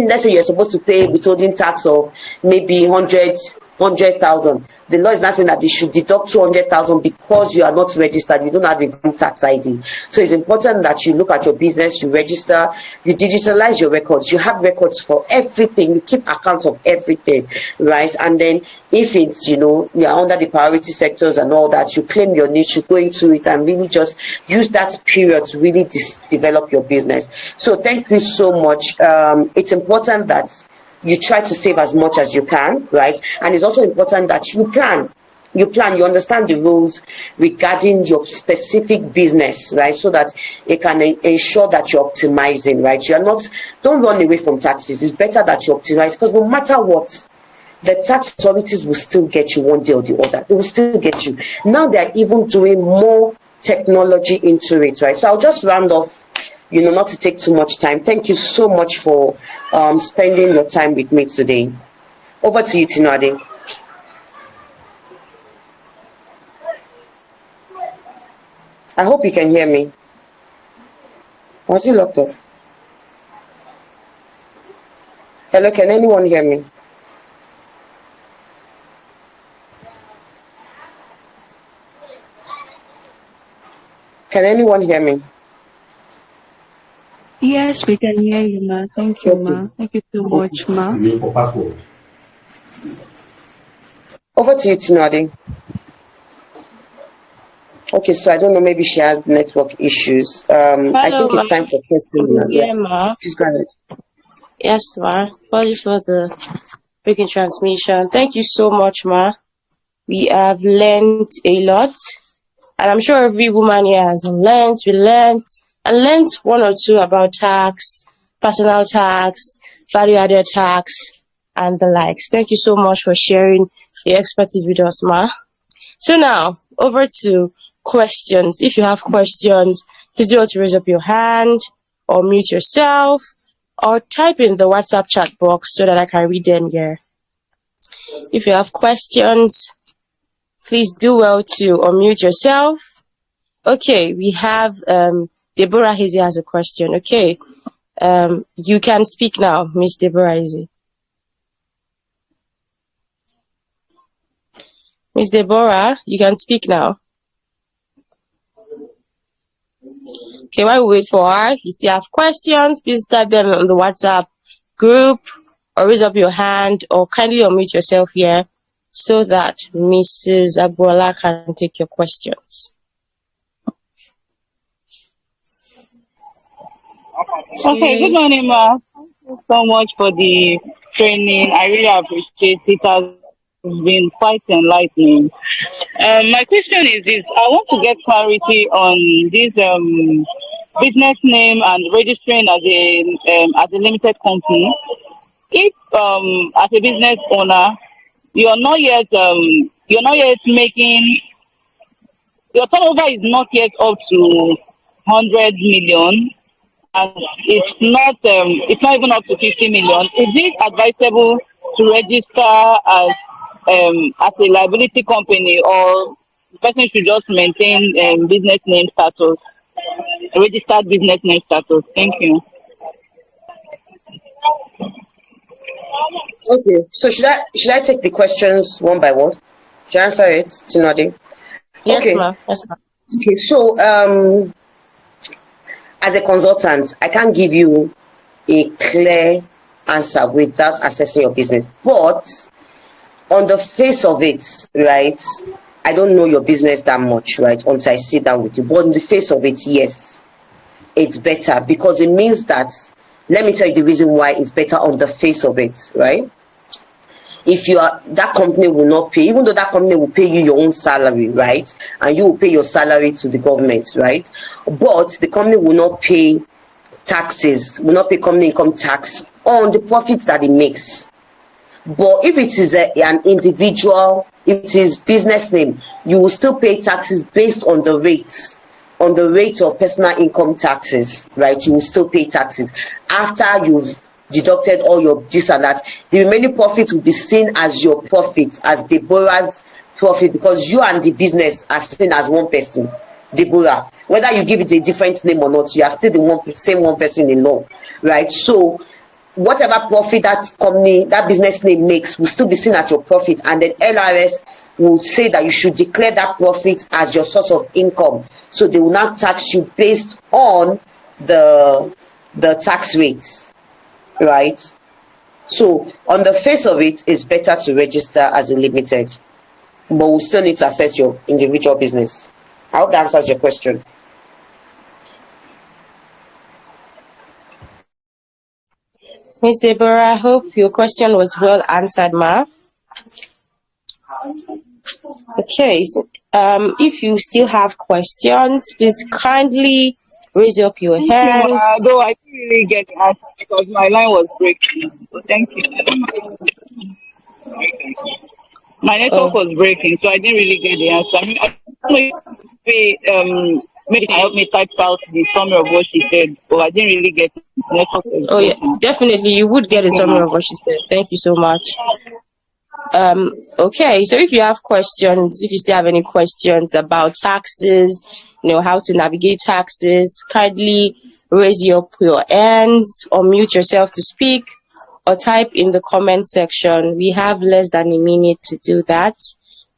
let's say you're supposed to pay withholding tax of maybe 100,000. The law is not saying that they should deduct 200,000 because you are not registered, you don't have a tax ID. So it's important that you look at your business, you register, you digitalize your records, you have records for everything, you keep account of everything, right? And then if it's, you're under the priority sectors and all that, you claim your niche, you go into it and really just use that period to really develop your business. So thank you so much. It's important that you try to save as much as you can, right? And it's also important that you plan, you understand the rules regarding your specific business, right? So that it can ensure that you're optimizing, right? Don't run away from taxes. It's better that you optimize, because no matter what, the tax authorities will still get you one day or the other. They will still get you. Now they're even doing more technology into it, right? So I'll just round off, not to take too much time. Thank you so much for spending your time with me today. Over to you, Tinade. I hope you can hear me. Was it locked off? Hello, can anyone hear me? Can anyone hear me? Yes, we can hear you, ma. Thank you, ma. Thank you so much, ma. Over to you, Tinade. Okay, so I don't know, maybe she has network issues. I think it's time for questions now. Yeah, Yes, ma. please go ahead. Yes, ma. Apologies for the breaking transmission. Thank you so much, ma. We have learned a lot. And I'm sure every woman here has learned one or two about tax, personal tax, value-added tax, and the likes. Thank you so much for sharing your expertise with us, Ma. So now, over to questions. If you have questions, please do not raise up your hand or mute yourself or type in the WhatsApp chat box so that I can read them here. If you have questions, please do well to unmute yourself. Okay, we have Deborah Hazy has a question. Okay, you can speak now, Miss Deborah Hazy. Miss Deborah, you can speak now. Okay, while we wait for her, if you still have questions, please type them on the WhatsApp group or raise up your hand or kindly unmute yourself here so that Mrs. Agbola can take your questions. Okay, good morning, Ma. Thank you so much for the training. I really appreciate it. It has been quite enlightening. My question is this: I want to get clarity on this business name and registering as a limited company. If as a business owner, you're not yet making your turnover is not yet up to 100 million, and it's not even up to 50 million. Is it advisable to register as a liability company, or the person should just maintain business name status, registered business name status? Thank you. Okay, so should I take the questions one by one? Should I answer it, Tinode? Yes, Okay. ma'am. Yes, ma'am. Okay, so as a consultant, I can't give you a clear answer without assessing your business. But on the face of it, right, I don't know your business that much, right, until I sit down with you. But on the face of it, yes, it's better because it means that, let me tell you the reason why it's better on the face of it, right? If you are, that company will not pay, even though that company will pay you your own salary, right, and you will pay your salary to the government, right, but the company will not pay taxes, will not pay company income tax on the profits that it makes. But if it is an individual, if it is business name, you will still pay taxes based on the rates, on the rate of personal income taxes, right? You will still pay taxes after you've deducted all your this and that. The remaining profit will be seen as your profit, as Deborah's profit, because you and the business are seen as one person, Deborah. Whether you give it a different name or not, you are still the same one person in law, right? So whatever profit that company, that business name makes will still be seen at your profit, and then LRS will say that you should declare that profit as your source of income. So they will not tax you based on the tax rates, right? So on the face of it, it's better to register as a limited, but we still need to assess your individual business. I hope that answers your question. Miss Deborah, I hope your question was well answered, ma. Okay, so, if you still have questions, please kindly raise up your Thank you, Ma. hands. Though I didn't really get the answer because my line was breaking. So thank you. My network Oh, was breaking, so I didn't really get the answer. I mean, I don't know if maybe you can help me type out the summary of what she said, but I didn't really get it. The network was oh yeah, breaking. definitely you would get a Thank you, summary Ma. of what she said. Thank you so much. Okay, so if you have questions, if you still have any questions about taxes, how to navigate taxes, kindly raise up your hands or mute yourself to speak or type in the comment section. We have less than a minute to do that.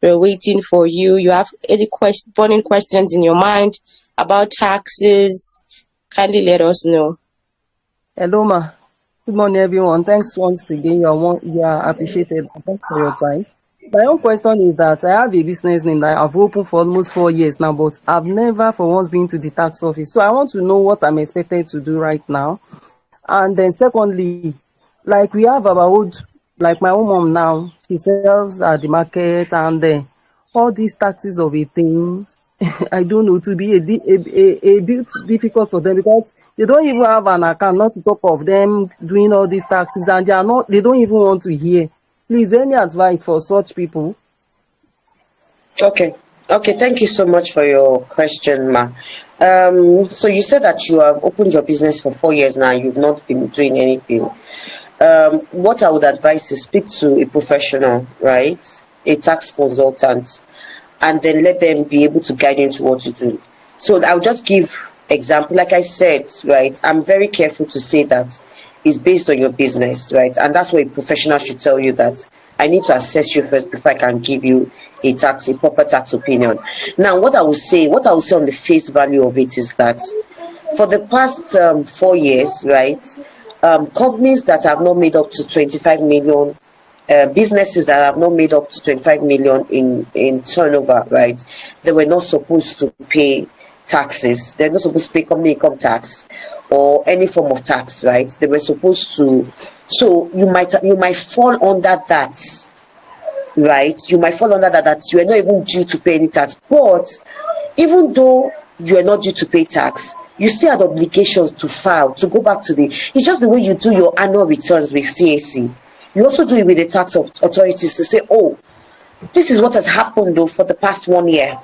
We're waiting for you. You have any burning questions in your mind about taxes, kindly let us know. Hello, ma. Good morning, everyone. Thanks once again. You are appreciated. Thanks for your time. My own question is that I have a business name that I've opened for almost 4 years now, but I've never for once been to the tax office. So I want to know what I'm expected to do right now. And then secondly, like we have our old, like my own mom now, she sells at the market, and all these taxes of a thing. I don't know, to be a bit difficult for them, because they don't even have an account, not to talk of them doing all these taxes, and they don't even want to hear. Please, any advice for such people? Okay. Okay, thank you so much for your question, Ma. So you said that you have opened your business for 4 years now, you've not been doing anything. What I would advise is speak to a professional, right? A tax consultant, and then let them be able to guide you into what to do. So I'll just give example. Like I said, right, I'm very careful to say that it's based on your business, right? And that's why a professional should tell you that I need to assess you first before I can give you a proper tax opinion. Now, what I will say on the face value of it is that for the past 4 years, right, companies that have not made up to 25 million, businesses that have not made up to 25 million in turnover, right, they were not supposed to pay taxes. They're not supposed to pay company income tax or any form of tax, right? They were supposed to. So you might fall under that, right? You might fall under that you are not even due to pay any tax. But even though you are not due to pay tax, you still have obligations to file, to go back to it's just the way you do your annual returns with CAC. You also do it with the tax authorities to say, oh, this is what has happened though for the past 1 year.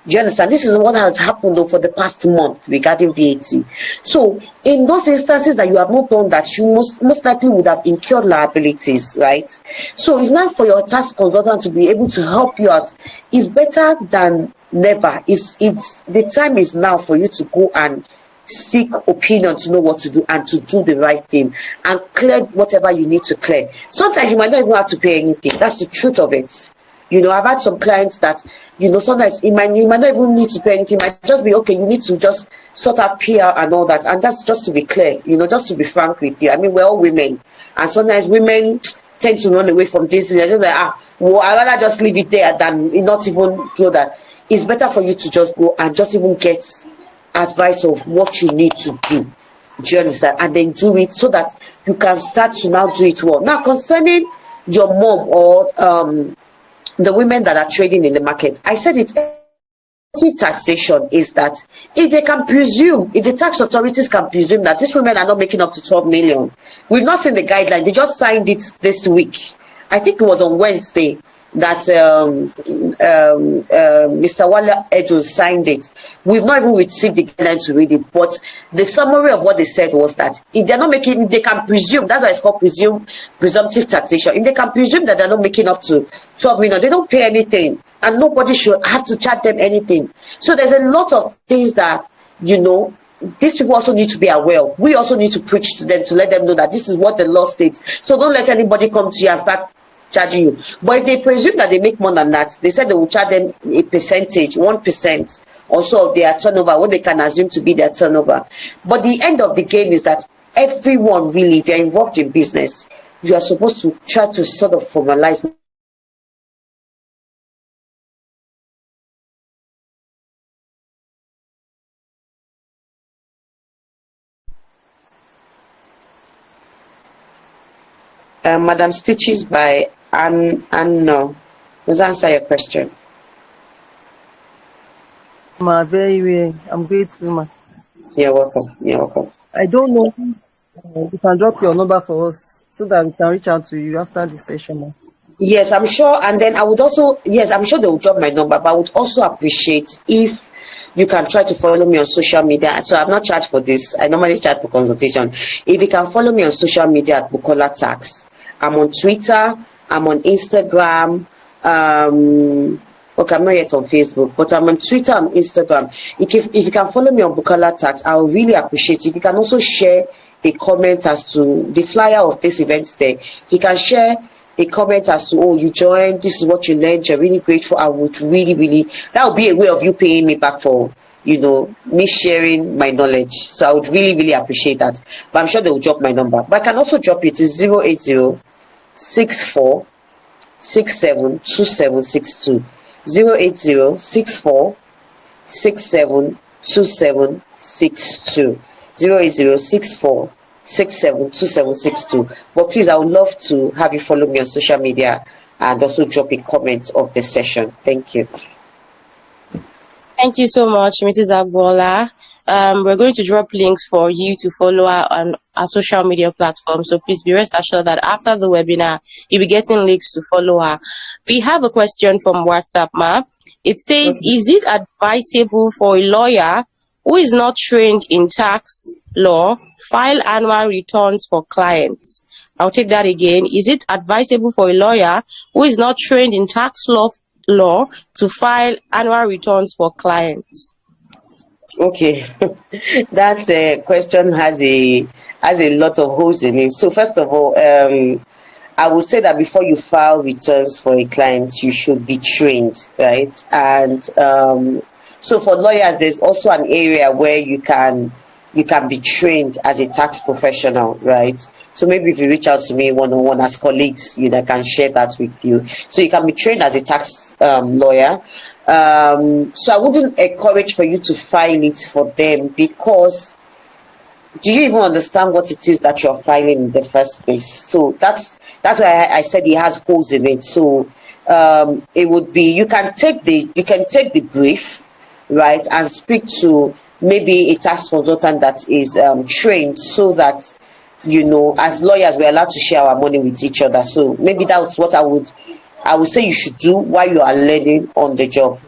Do you understand? This is what has happened though for the past month regarding VAT. So in those instances that you have not done that, you most likely would have incurred liabilities, right? So it's not for your tax consultant to be able to help you out. It's better than never. It's the time is now for you to go and seek opinion to know what to do and to do the right thing and clear whatever you need to clear. Sometimes you might not even have to pay anything. That's the truth of it. You know, I've had some clients that, you know, sometimes you might not even need to pay anything. It might just be, okay, you need to just sort out PR and all that. And that's just to be clear, you know, just to be frank with you. I mean, we're all women. And sometimes women tend to run away from this. They're just like, well, I'd rather just leave it there than not even do that. It's better for you to just go and just even get advice of what you need to do. Do you understand? And then do it so that you can start to now do it well. Now, concerning your mom or the women that are trading in the market, I said it. Taxation is that if the tax authorities can presume that these women are not making up to 12 million, we've not seen the guideline. They just signed it this week. I think it was on Wednesday that Mr. Wale Edo signed it. We've not even received the guideline to read it, but the summary of what they said was that if they're not making, they can presume, that's why it's called presumptive taxation. If they can presume that they're not making up to 12 million, they don't pay anything, and nobody should have to charge them anything. So there's a lot of things that, you know, these people also need to be aware of. We also need to preach to them to let them know that this is what the law states. So don't let anybody come to you and start charging you. But if they presume that they make more than that, they said they will charge them a percentage, 1% or so of their turnover, what they can assume to be their turnover. But the end of the game is that everyone, really, if you're involved in business, you are supposed to try to sort of formalize. Madam Stitches by Anno. Does that answer your question? Ma, very well. I'm grateful, ma. You're welcome. You're welcome. I don't know. You can drop your number for us so that we can reach out to you after the session, ma. Yes, I'm sure. And then I would also, yes, I'm sure they will drop my number, but I would also appreciate if you can try to follow me on social media. So I'm not charged for this. I normally charge for consultation. If you can follow me on social media at Bukola Tax. I'm on Twitter. I'm on Instagram. Okay, I'm not yet on Facebook, but I'm on Twitter and Instagram. If you can follow me on Bukola Tax, I would really appreciate it. If you can also share a comment as to the flyer of this event today. If you can share a comment as to, oh, you joined, this is what you learned, you're really grateful, I would really, that would be a way of you paying me back for, you know, me sharing my knowledge. So I would really appreciate that. But I'm sure they will drop my number. But I can also drop it. It's 080 64 67 2762. 080 64 67 2762. 080 64 672762. But please, I would love to have you follow me on social media and also drop a comment of the session. Thank you. Thank you so much, Mrs. Agbola. We're going to drop links for you to follow her on our social media platforms. So please be rest assured that after the webinar, you'll be getting links to follow her. We have a question from WhatsApp, ma. It says, is it advisable for a lawyer who is not trained in tax law file annual returns for clients? I'll take that again. Is it advisable for a lawyer who is not trained in tax law to file annual returns for clients? Okay, that question has a lot of holes in it. So first of all, I would say that before you file returns for a client, you should be trained, right? And so for lawyers, there's also an area where you can be trained as a tax professional, right? So maybe if you reach out to me one-on-one as colleagues, I can share that with you. So you can be trained as a tax lawyer. So I wouldn't encourage for you to file it for them, because do you even understand what it is that you're filing in the first place? So that's why I said it has holes in it. So it would be, you can take the brief, right, and speak to maybe a tax consultant that is trained, so that as lawyers we're allowed to share our money with each other. So maybe that's what I would say you should do while you are learning on the job.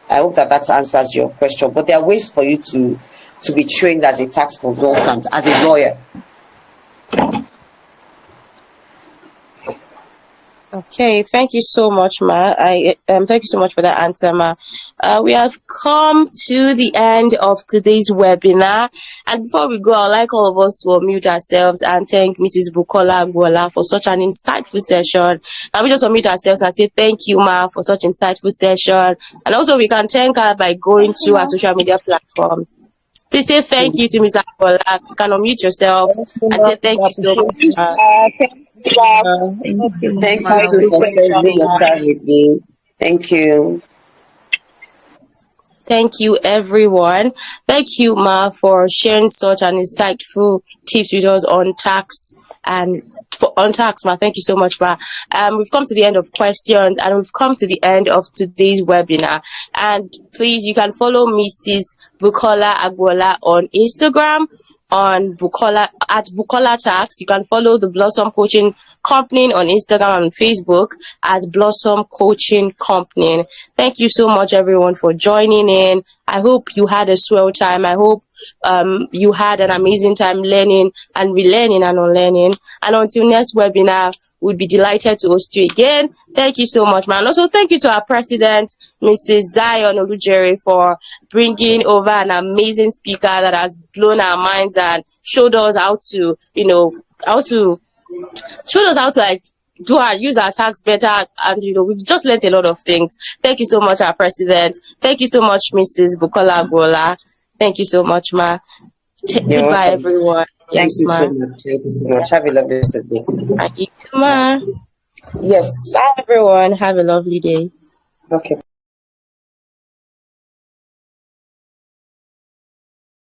I hope that answers your question. But there are ways for you to be trained as a tax consultant, as a lawyer. Okay, thank you so much, ma. Thank you so much for that answer, ma. We have come to the end of today's webinar, and before we go, I'd like all of us to unmute ourselves and thank Mrs. Bukola Agbola for such an insightful session. And we just unmute ourselves and say thank you, ma, for such insightful session. And also, we can thank her by going to our social media platforms. Please say thank you to Mrs. Agbola. You can unmute yourself and say thank you so much, ma. Thank you too for spending your time with me. Thank you. Thank you, everyone. Thank you, Ma, for sharing such an insightful tips with us on tax Ma. Thank you so much, Ma. We've come to the end of questions, and we've come to the end of today's webinar. And please, you can follow Mrs. Bukola Agbola on Instagram, on Bukola at Bukola Tax. You can follow the Blossom Coaching Company on Instagram and Facebook as Blossom Coaching Company. Thank you so much, everyone, for joining in. I hope you had a swell time. I hope you had an amazing time learning and relearning and unlearning. And until next webinar, we'll be delighted to host you again. Thank you so much, man. Also, thank you to our president, Mrs. Zion Olujere, for bringing over an amazing speaker that has blown our minds and showed us how to use our tax better, and we've just learned a lot of things. Thank you so much, our president. Thank you so much, Mrs. Bukola Agbola. Thank you so much, ma. Goodbye, everyone. Thank you so much. Thank you so much. Have a lovely day. Thank you, ma. Yes. Bye, everyone. Have a lovely day. Okay.